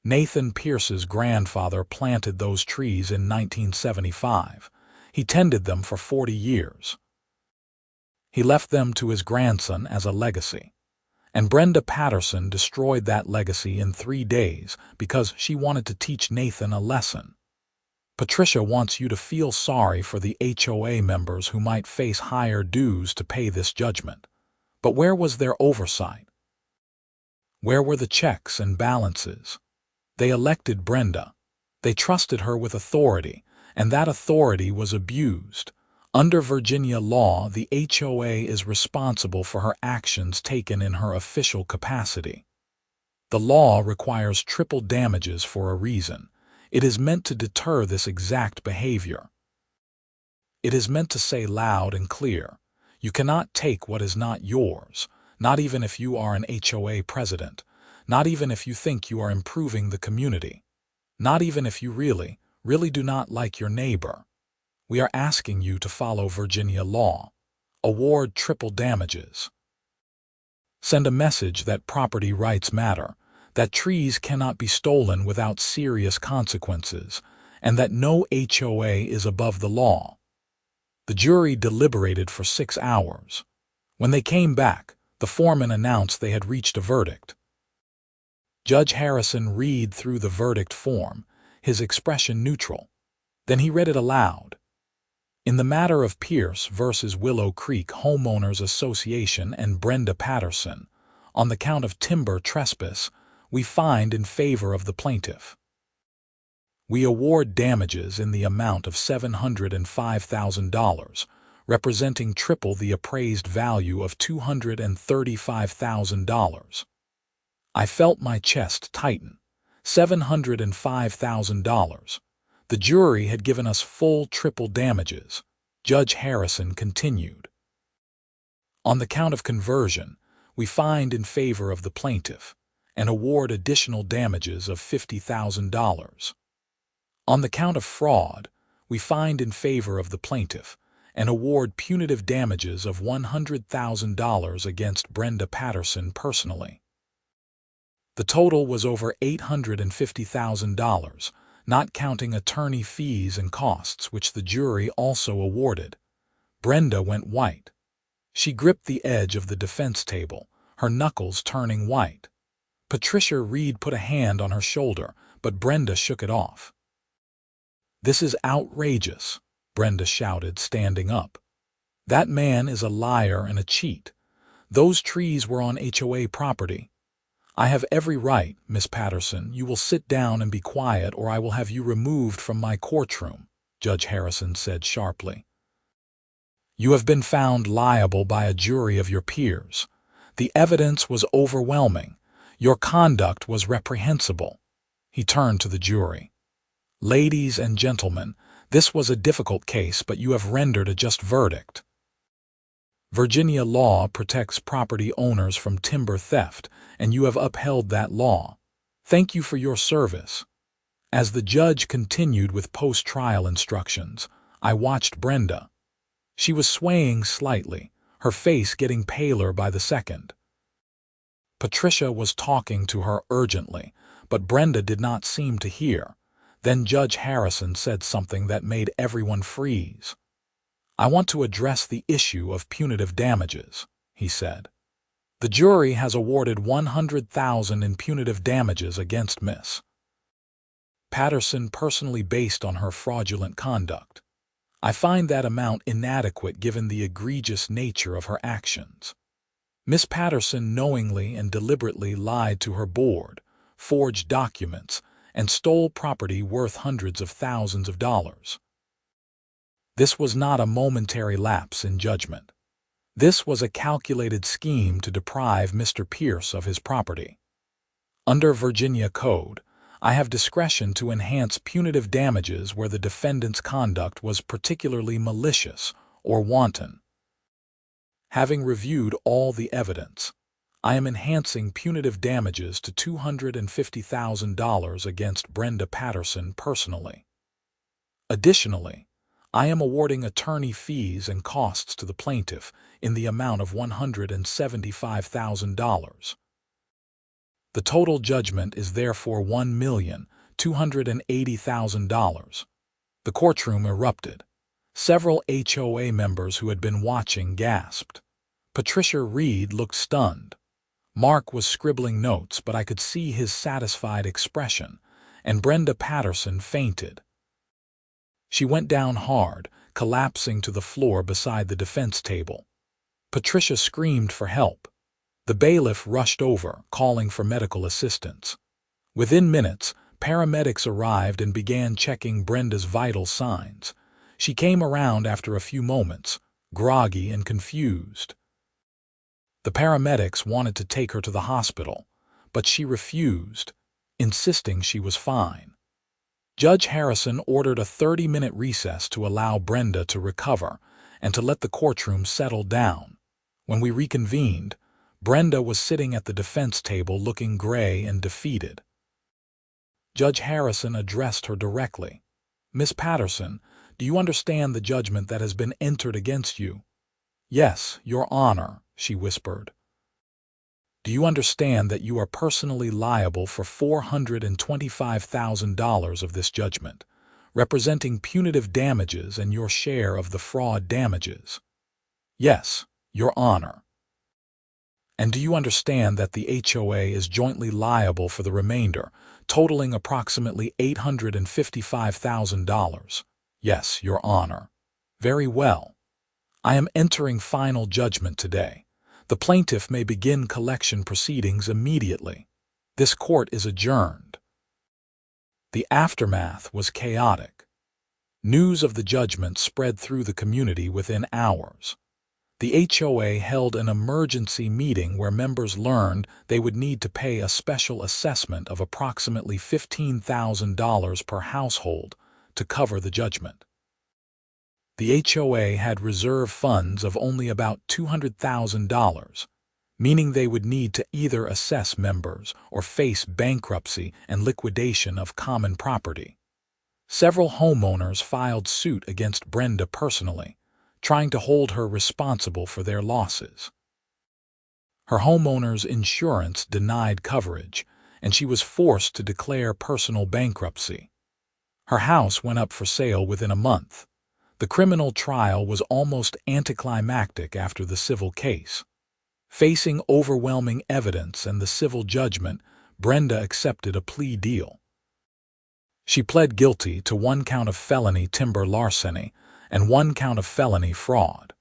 Nathan Pierce's grandfather planted those trees in 1975. He tended them for 40 years. He left them to his grandson as a legacy. And Brenda Patterson destroyed that legacy in 3 days because she wanted to teach Nathan a lesson. Patricia wants you to feel sorry for the HOA members who might face higher dues to pay this judgment. But where was their oversight? Where were the checks and balances? They elected Brenda. They trusted her with authority, and that authority was abused. Under Virginia law, the HOA is responsible for her actions taken in her official capacity. The law requires triple damages for a reason. It is meant to deter this exact behavior. It is meant to say loud and clear, you cannot take what is not yours, not even if you are an HOA president, not even if you think you are improving the community, not even if you really do not like your neighbor. We are asking you to follow Virginia law. Award triple damages. Send a message that property rights matter, that trees cannot be stolen without serious consequences, and that no HOA is above the law. The jury deliberated for 6 hours. When they came back, the foreman announced they had reached a verdict. Judge Harrison read through the verdict form, his expression neutral. Then he read it aloud. In the matter of Pierce versus Willow Creek Homeowners Association and Brenda Patterson, on the count of timber trespass, we find in favor of the plaintiff. We award damages in the amount of $705,000, representing triple the appraised value of $235,000. I felt my chest tighten. $705,000. The jury had given us full triple damages. Judge Harrison continued. On the count of conversion, we find in favor of the plaintiff and award additional damages of $50,000. On the count of fraud, we find in favor of the plaintiff and award punitive damages of $100,000 against Brenda Patterson personally. The total was over $850,000, not counting attorney fees and costs, which the jury also awarded. Brenda went white. She gripped the edge of the defense table, her knuckles turning white. Patricia Reed put a hand on her shoulder, but Brenda shook it off. "This is outrageous," Brenda shouted, standing up. "That man is a liar and a cheat. Those trees were on HOA property. I have every right, Miss Patterson. You will sit down and be quiet, or I will have you removed from my courtroom," Judge Harrison said sharply. "You have been found liable by a jury of your peers. The evidence was overwhelming. Your conduct was reprehensible." He turned to the jury. "Ladies and gentlemen, this was a difficult case, but you have rendered a just verdict. Virginia law protects property owners from timber theft, and you have upheld that law. Thank you for your service." As the judge continued with post-trial instructions, I watched Brenda. She was swaying slightly, her face getting paler by the second. Patricia was talking to her urgently, but Brenda did not seem to hear. Then Judge Harrison said something that made everyone freeze. "I want to address the issue of punitive damages," he said. "The jury has awarded $100,000 in punitive damages against Miss Patterson personally based on her fraudulent conduct. I find that amount inadequate given the egregious nature of her actions. Miss Patterson knowingly and deliberately lied to her board, forged documents, and stole property worth hundreds of thousands of dollars. This was not a momentary lapse in judgment. This was a calculated scheme to deprive Mr. Pierce of his property. Under Virginia Code, I have discretion to enhance punitive damages where the defendant's conduct was particularly malicious or wanton. Having reviewed all the evidence, I am enhancing punitive damages to $250,000 against Brenda Patterson personally. Additionally, I am awarding attorney fees and costs to the plaintiff in the amount of $175,000. The total judgment is therefore $1,280,000. The courtroom erupted. Several HOA members who had been watching gasped. Patricia Reed looked stunned. Mark was scribbling notes, but I could see his satisfied expression, and Brenda Patterson fainted. She went down hard, collapsing to the floor beside the defense table. Patricia screamed for help. The bailiff rushed over, calling for medical assistance. Within minutes, paramedics arrived and began checking Brenda's vital signs. She came around after a few moments, groggy and confused. The paramedics wanted to take her to the hospital, but she refused, insisting she was fine. Judge Harrison ordered a 30-minute recess to allow Brenda to recover and to let the courtroom settle down. When we reconvened, Brenda was sitting at the defense table looking gray and defeated. Judge Harrison addressed her directly. "Miss Patterson, do you understand the judgment that has been entered against you?" "Yes, Your Honor," she whispered. "Do you understand that you are personally liable for $425,000 of this judgment, representing punitive damages and your share of the fraud damages?" "Yes, Your Honor." "And do you understand that the HOA is jointly liable for the remainder, totaling approximately $855,000? "Yes, Your Honor." "Very well. I am entering final judgment today. The plaintiff may begin collection proceedings immediately. This court is adjourned." The aftermath was chaotic. News of the judgment spread through the community within hours. The HOA held an emergency meeting where members learned they would need to pay a special assessment of approximately $15,000 per household to cover the judgment. The HOA had reserve funds of only about $200,000, meaning they would need to either assess members or face bankruptcy and liquidation of common property. Several homeowners filed suit against Brenda personally, trying to hold her responsible for their losses. Her homeowner's insurance denied coverage, and she was forced to declare personal bankruptcy. Her house went up for sale within a month. The criminal trial was almost anticlimactic after the civil case. Facing overwhelming evidence and the civil judgment, Brenda accepted a plea deal. She pled guilty to 1 count of felony timber larceny and 1 count of felony fraud.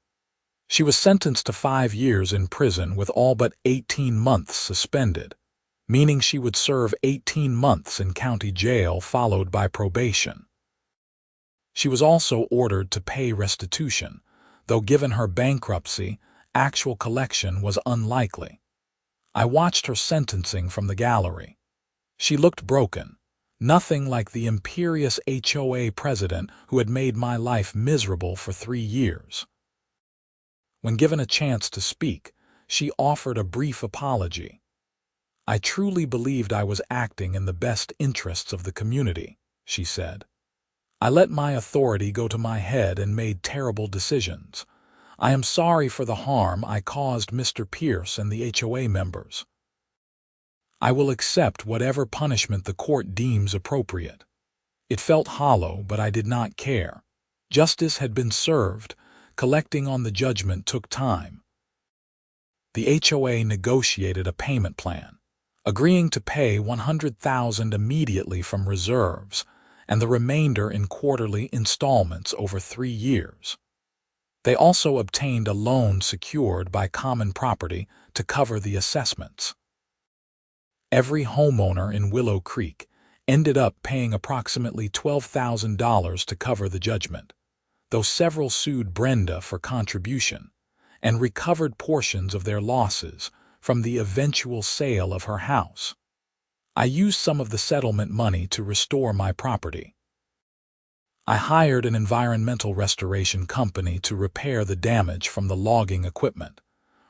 She was sentenced to 5 years in prison with all but 18 months suspended, meaning she would serve 18 months in county jail followed by probation. She was also ordered to pay restitution, though given her bankruptcy, actual collection was unlikely. I watched her sentencing from the gallery. She looked broken, nothing like the imperious HOA president who had made my life miserable for 3 years. When given a chance to speak, she offered a brief apology. "I truly believed I was acting in the best interests of the community," she said. "I let my authority go to my head and made terrible decisions. I am sorry for the harm I caused Mr. Pierce and the HOA members. I will accept whatever punishment the court deems appropriate." It felt hollow, but I did not care. Justice had been served. Collecting on the judgment took time. The HOA negotiated a payment plan, agreeing to pay $100,000 immediately from reserves and the remainder in quarterly installments over 3 years. They also obtained a loan secured by common property to cover the assessments. Every homeowner in Willow Creek ended up paying approximately $12,000 to cover the judgment, though several sued Brenda for contribution and recovered portions of their losses from the eventual sale of her house. I used some of the settlement money to restore my property. I hired an environmental restoration company to repair the damage from the logging equipment,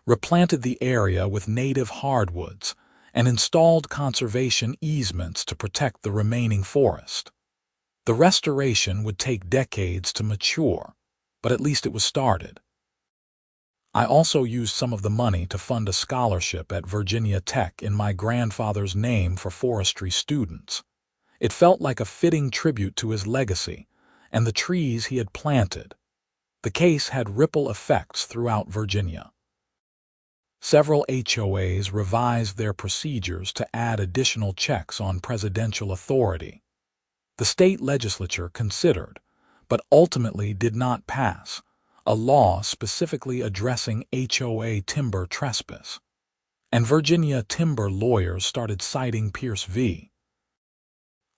replanted the area with native hardwoods, and installed conservation easements to protect the remaining forest. The restoration would take decades to mature, but at least it was started. I also used some of the money to fund a scholarship at Virginia Tech in my grandfather's name for forestry students. It felt like a fitting tribute to his legacy and the trees he had planted. The case had ripple effects throughout Virginia. Several HOAs revised their procedures to add additional checks on presidential authority. The state legislature considered, but ultimately did not pass, a law specifically addressing HOA timber trespass. And Virginia timber lawyers started citing Pierce v.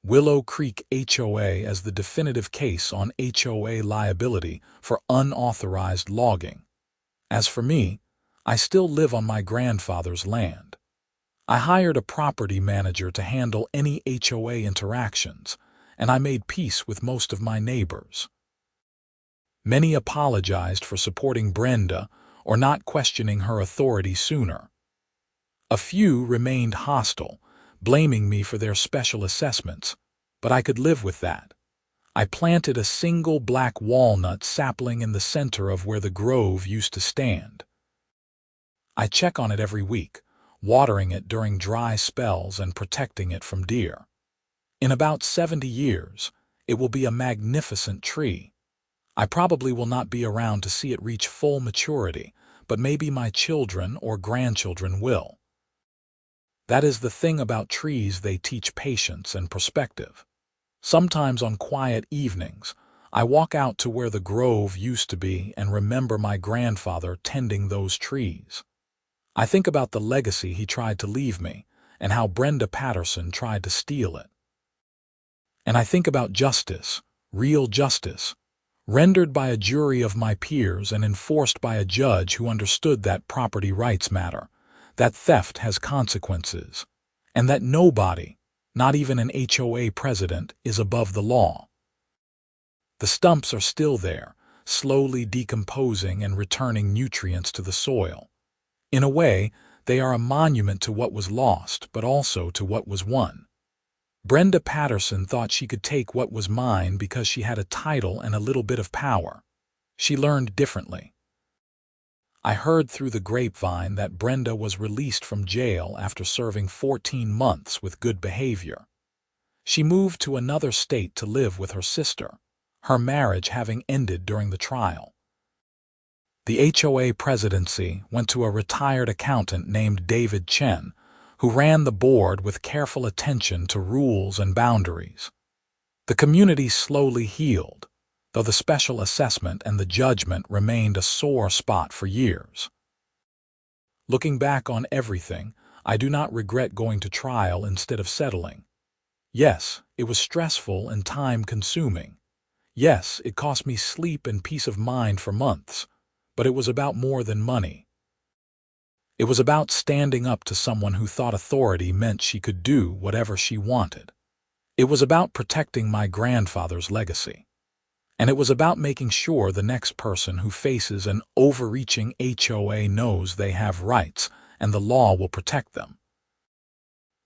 Willow Creek HOA as the definitive case on HOA liability for unauthorized logging. As for me, I still live on my grandfather's land. I hired a property manager to handle any HOA interactions, and I made peace with most of my neighbors. Many apologized for supporting Brenda or not questioning her authority sooner. A few remained hostile, blaming me for their special assessments, but I could live with that. I planted a single black walnut sapling in the center of where the grove used to stand. I check on it every week, watering it during dry spells and protecting it from deer. In about 70 years, it will be a magnificent tree. I probably will not be around to see it reach full maturity, but maybe my children or grandchildren will. That is the thing about trees, they teach patience and perspective. Sometimes on quiet evenings, I walk out to where the grove used to be and remember my grandfather tending those trees. I think about the legacy he tried to leave me and how Brenda Patterson tried to steal it. And I think about justice, real justice, rendered by a jury of my peers and enforced by a judge who understood that property rights matter, that theft has consequences, and that nobody, not even an HOA president, is above the law. The stumps are still there, slowly decomposing and returning nutrients to the soil. In a way, they are a monument to what was lost, but also to what was won. Brenda Patterson thought she could take what was mine because she had a title and a little bit of power. She learned differently. I heard through the grapevine that Brenda was released from jail after serving 14 months with good behavior. She moved to another state to live with her sister, her marriage having ended during the trial. The HOA presidency went to a retired accountant named David Chen, who ran the board with careful attention to rules and boundaries. The community slowly healed, though the special assessment and the judgment remained a sore spot for years. Looking back on everything, I do not regret going to trial instead of settling. Yes, it was stressful and time-consuming. Yes, it cost me sleep and peace of mind for months, but it was about more than money. It was about standing up to someone who thought authority meant she could do whatever she wanted. It was about protecting my grandfather's legacy. And it was about making sure the next person who faces an overreaching HOA knows they have rights and the law will protect them.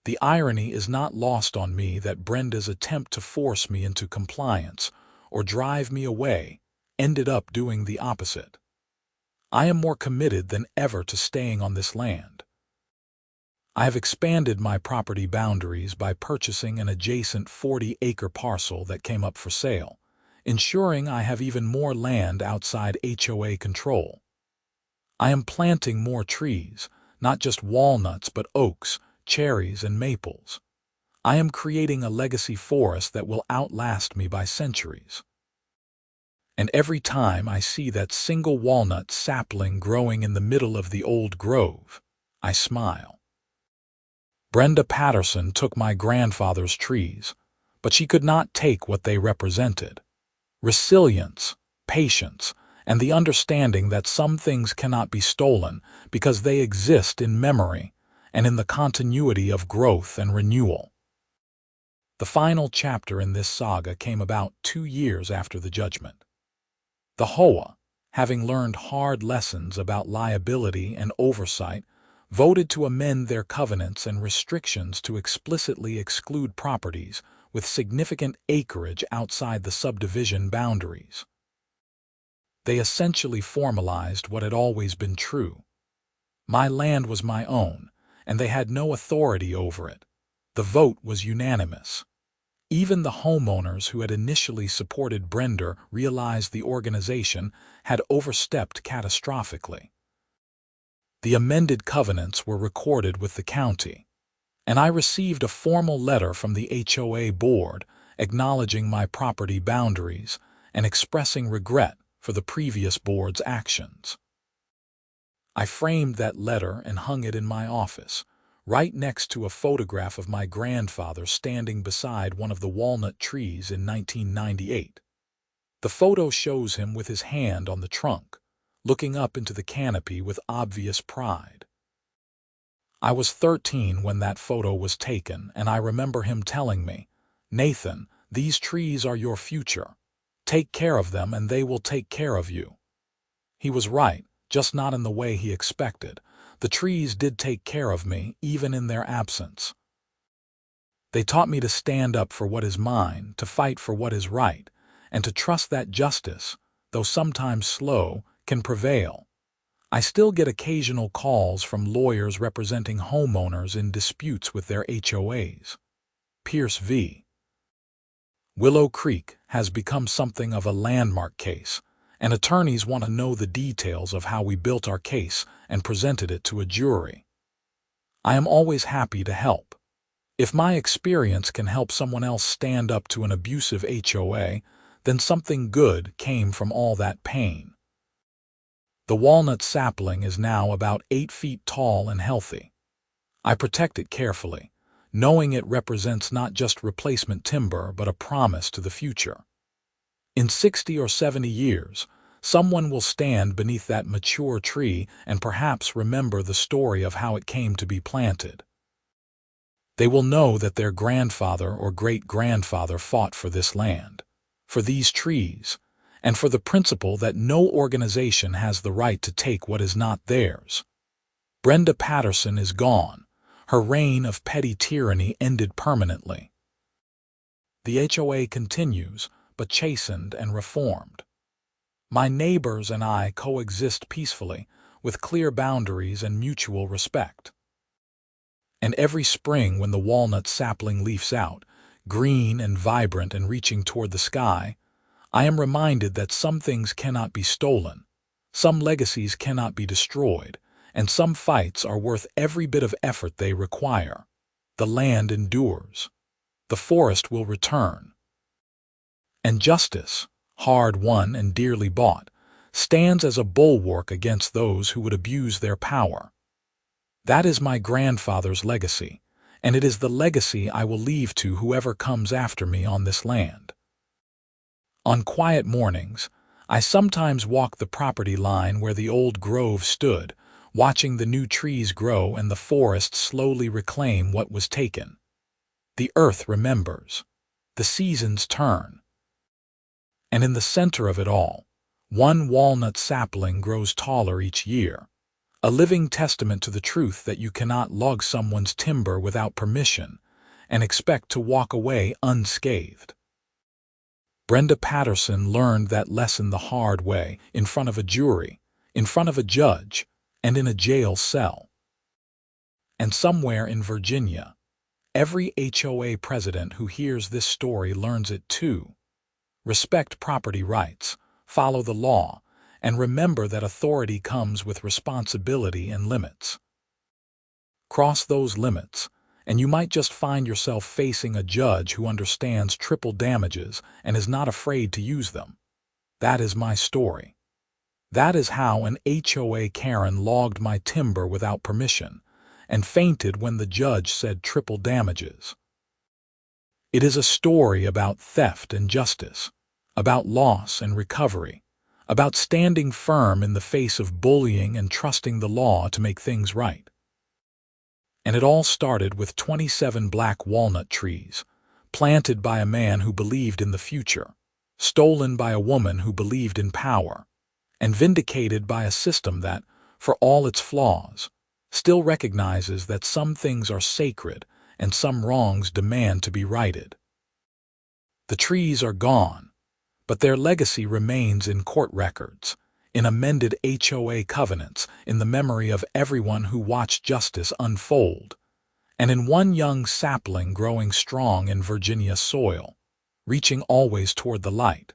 The irony is not lost on me that Brenda's attempt to force me into compliance or drive me away ended up doing the opposite. I am more committed than ever to staying on this land. I have expanded my property boundaries by purchasing an adjacent 40-acre parcel that came up for sale, ensuring I have even more land outside HOA control. I am planting more trees, not just walnuts but oaks, cherries, and maples. I am creating a legacy forest that will outlast me by centuries. And every time I see that single walnut sapling growing in the middle of the old grove, I smile. Brenda Patterson took my grandfather's trees, but she could not take what they represented: resilience, patience, and the understanding that some things cannot be stolen because they exist in memory and in the continuity of growth and renewal. The final chapter in this saga came about 2 years after the judgment. The HOA, having learned hard lessons about liability and oversight, voted to amend their covenants and restrictions to explicitly exclude properties with significant acreage outside the subdivision boundaries. They essentially formalized what had always been true. My land was my own, and they had no authority over it. The vote was unanimous. Even the homeowners who had initially supported Brenda realized the organization had overstepped catastrophically. The amended covenants were recorded with the county, and I received a formal letter from the HOA board acknowledging my property boundaries and expressing regret for the previous board's actions. I framed that letter and hung it in my office, right next to a photograph of my grandfather standing beside one of the walnut trees in 1998. The photo shows him with his hand on the trunk, looking up into the canopy with obvious pride. I was 13 when that photo was taken, and I remember him telling me, "Nathan, these trees are your future. Take care of them and they will take care of you." He was right, just not in the way he expected. The trees did take care of me, even in their absence. They taught me to stand up for what is mine, to fight for what is right, and to trust that justice, though sometimes slow, can prevail. I still get occasional calls from lawyers representing homeowners in disputes with their HOAs. Pierce v. Willow Creek has become something of a landmark case, and attorneys want to know the details of how we built our case and presented it to a jury. I am always happy to help. If my experience can help someone else stand up to an abusive HOA, then something good came from all that pain. The walnut sapling is now about 8 feet tall and healthy. I protect it carefully, knowing it represents not just replacement timber but a promise to the future. In 60 or 70 years, someone will stand beneath that mature tree and perhaps remember the story of how it came to be planted. They will know that their grandfather or great-grandfather fought for this land, for these trees, and for the principle that no organization has the right to take what is not theirs. Brenda Patterson is gone. Her reign of petty tyranny ended permanently. The HOA continues, but chastened and reformed. My neighbors and I coexist peacefully, with clear boundaries and mutual respect. And every spring when the walnut sapling leaves out, green and vibrant and reaching toward the sky, I am reminded that some things cannot be stolen, some legacies cannot be destroyed, and some fights are worth every bit of effort they require. The land endures. The forest will return. And justice, hard-won and dearly bought, stands as a bulwark against those who would abuse their power. That is my grandfather's legacy, and it is the legacy I will leave to whoever comes after me on this land. On quiet mornings, I sometimes walk the property line where the old grove stood, watching the new trees grow and the forest slowly reclaim what was taken. The earth remembers. The seasons turn. And in the center of it all, one walnut sapling grows taller each year, a living testament to the truth that you cannot log someone's timber without permission and expect to walk away unscathed. Brenda Patterson learned that lesson the hard way, in front of a jury, in front of a judge, and in a jail cell. And somewhere in Virginia, every HOA president who hears this story learns it too. Respect property rights, follow the law, and remember that authority comes with responsibility and limits. Cross those limits, and you might just find yourself facing a judge who understands triple damages and is not afraid to use them. That is my story. That is how an HOA Karren logged my timber without permission and fainted when the judge said triple damages. It is a story about theft and justice, about loss and recovery, about standing firm in the face of bullying and trusting the law to make things right. And it all started with 27 black walnut trees, planted by a man who believed in the future, stolen by a woman who believed in power, and vindicated by a system that, for all its flaws, still recognizes that some things are sacred and some wrongs demand to be righted. The trees are gone, but their legacy remains in court records, in amended HOA covenants, in the memory of everyone who watched justice unfold, and in one young sapling growing strong in Virginia soil, reaching always toward the light.